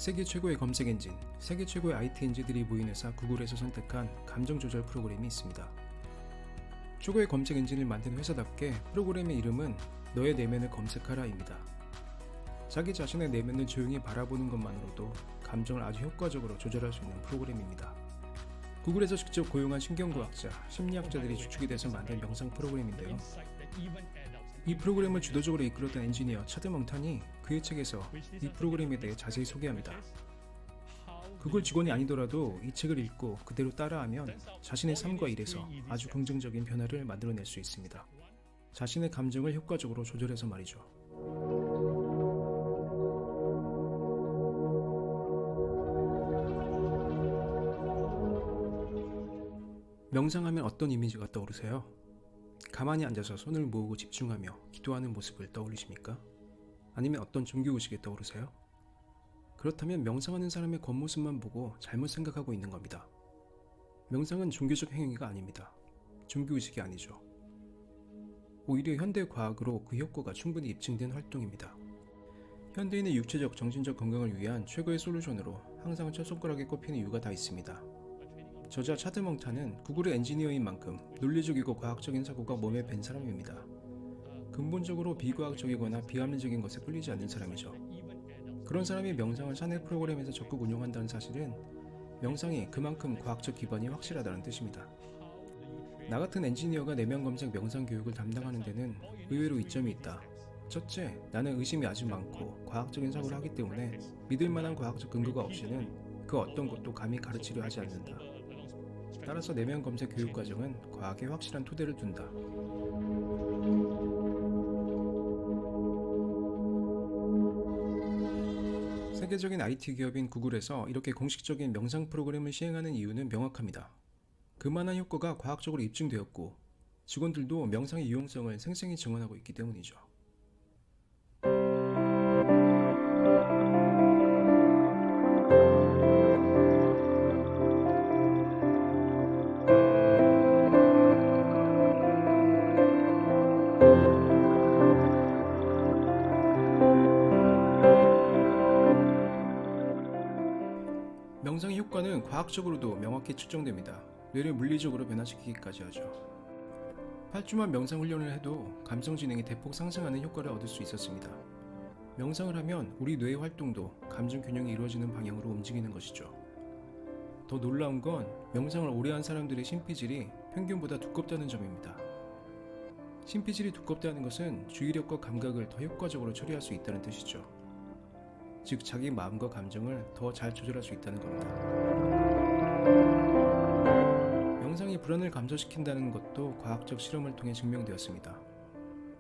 세계 최고의 검색 엔진, 세계 최고의 IT 엔진들이 모인 회사 구글에서 선택한 감정 조절 프로그램이 있습니다. 최고의 검색 엔진을 만든 회사답게 프로그램의 이름은 너의 내면을 검색하라입니다. 자기 자신의 내면을 조용히 바라보는 것만으로도 감정을 아주 효과적으로 조절할 수 있는 프로그램입니다. 구글에서 직접 고용한 신경과학자, 심리학자들이 주축이 돼서 만든 명상 프로그램인데요. 이 프로그램을 주도적으로 이끌었던 엔지니어 차드 멍탄이 그의 책에서 이 프로그램에 대해 자세히 소개합니다. 구글 직원이 아니더라도 이 책을 읽고 그대로 따라하면 자신의 삶과 일에서 아주 긍정적인 변화를 만들어낼 수 있습니다. 자신의 감정을 효과적으로 조절해서 말이죠. 명상하면 어떤 이미지가 떠오르세요? 가만히 앉아서 손을 모으고 집중하며 기도하는 모습을 떠올리십니까? 아니면 어떤 종교의식이 떠오르세요? 그렇다면 명상하는 사람의 겉모습만 보고 잘못 생각하고 있는 겁니다. 명상은 종교적 행위가 아닙니다. 종교의식이 아니죠. 오히려 현대 과학으로 그 효과가 충분히 입증된 활동입니다. 현대인의 육체적, 정신적 건강을 위한 최고의 솔루션으로 항상 첫 손가락에 꼽히는 이유가 다 있습니다. 저자 차드 멍탄은 구글의 엔지니어인 만큼 논리적이고 과학적인 사고가 몸에 밴 사람입니다. 근본적으로 비과학적이거나 비합리적인 것에 끌리지 않는 사람이죠. 그런 사람이 명상을 샤넬 프로그램에서 적극 운영한다는 사실은 명상이 그만큼 과학적 기반이 확실하다는 뜻입니다. 나 같은 엔지니어가 내면 검색 명상 교육을 담당하는 데는 의외로 이점이 있다. 첫째, 나는 의심이 아주 많고 과학적인 사고를 하기 때문에 믿을 만한 과학적 근거가 없이는 그 어떤 것도 감히 가르치려 하지 않는다. 따라서 내면 검색 교육 과정은 과학에 확실한 토대를 둔다. 세계적인 IT 기업인 구글에서 이렇게 공식적인 명상 프로그램을 시행하는 이유는 명확합니다. 그만한 효과가 과학적으로 입증되었고 직원들도 명상의 유용성을 생생히 증언하고 있기 때문이죠. 명상의 효과는 과학적으로도 명확히 측정됩니다. 뇌를 물리적으로 변화시키기까지 하죠. 8주만 명상 훈련을 해도 감성 지능이 대폭 상승하는 효과를 얻을 수 있었습니다. 명상을 하면 우리 뇌의 활동도 감정 균형이 이루어지는 방향으로 움직이는 것이죠. 더 놀라운 건 명상을 오래 한 사람들의 심피질이 평균보다 두껍다는 점입니다. 심피질이 두껍다는 것은 주의력과 감각을 더 효과적으로 처리할 수 있다는 뜻이죠. 즉 자기 마음과 감정을 더 잘 조절할 수 있다는 겁니다. 명상이 불안을 감소시킨다는 것도 과학적 실험을 통해 증명되었습니다.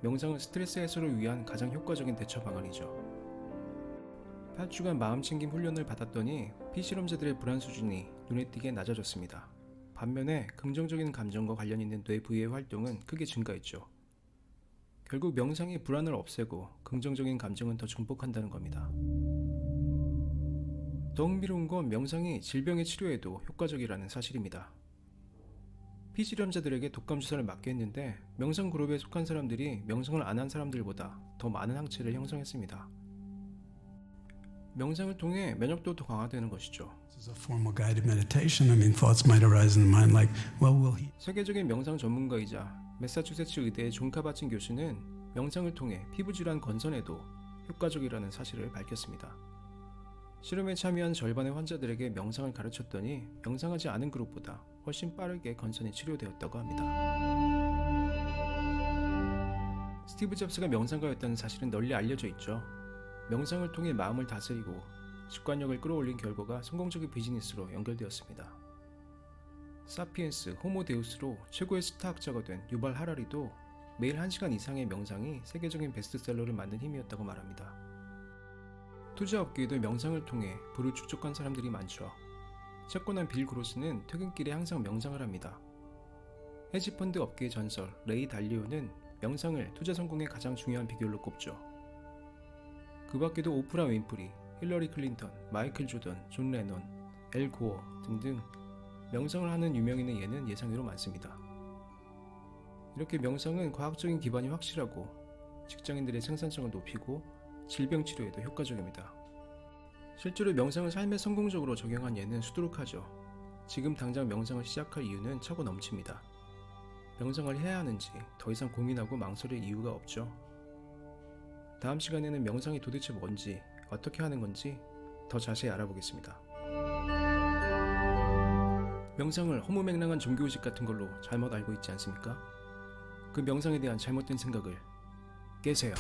명상은 스트레스 해소를 위한 가장 효과적인 대처 방안이죠. 8주간 마음챙김 훈련을 받았더니 피실험자들의 불안 수준이 눈에 띄게 낮아졌습니다. 반면에 긍정적인 감정과 관련 있는 뇌 부위의 활동은 크게 증가했죠. 결국 명상이 불안을 없애고 긍정적인 감정은 더 증폭한다는 겁니다. 더 흥미로운 건 명상이 질병의 치료에도 효과적이라는 사실입니다. 피실험자들에게 독감 주사를 맞게 했는데 명상 그룹에 속한 사람들이 명상을 안 한 사람들보다 더 많은 항체를 형성했습니다. 명상을 통해 면역도 더 강화되는 것이죠. 세계적인 명상 전문가이자 매사추세츠 의대의 존 카바친 교수는 명상을 통해 피부질환 건선에도 효과적이라는 사실을 밝혔습니다. 실험에 참여한 절반의 환자들에게 명상을 가르쳤더니 명상하지 않은 그룹보다 훨씬 빠르게 건선이 치료되었다고 합니다. 스티브 잡스가 명상가였다는 사실은 널리 알려져 있죠. 명상을 통해 마음을 다스리고 습관력을 끌어올린 결과가 성공적인 비즈니스로 연결되었습니다. 사피엔스, 호모 데우스로 최고의 스타학자가 된 유발 하라리도 매일 1시간 이상의 명상이 세계적인 베스트셀러를 만든 힘이었다고 말합니다. 투자업계에도 명상을 통해 부를 축적한 사람들이 많죠. 채권한 빌 그로스는 퇴근길에 항상 명상을 합니다. 헤지펀드 업계의 전설 레이 달리오는 명상을 투자 성공의 가장 중요한 비결로 꼽죠. 그 밖에도 오프라 윈프리, 힐러리 클린턴, 마이클 조던, 존 레논, 엘 고어 등등 명상을 하는 유명인의 예는 예상외로 많습니다. 이렇게 명상은 과학적인 기반이 확실하고 직장인들의 생산성을 높이고 질병 치료에도 효과적입니다. 실제로 명상을 삶에 성공적으로 적용한 예는 수두룩하죠. 지금 당장 명상을 시작할 이유는 차고 넘칩니다. 명상을 해야 하는지 더 이상 고민하고 망설일 이유가 없죠. 다음 시간에는 명상이 도대체 뭔지, 어떻게 하는 건지 더 자세히 알아보겠습니다. 명상을 허무맹랑한 종교의식 같은 걸로 잘못 알고 있지 않습니까? 그 명상에 대한 잘못된 생각을 깨세요.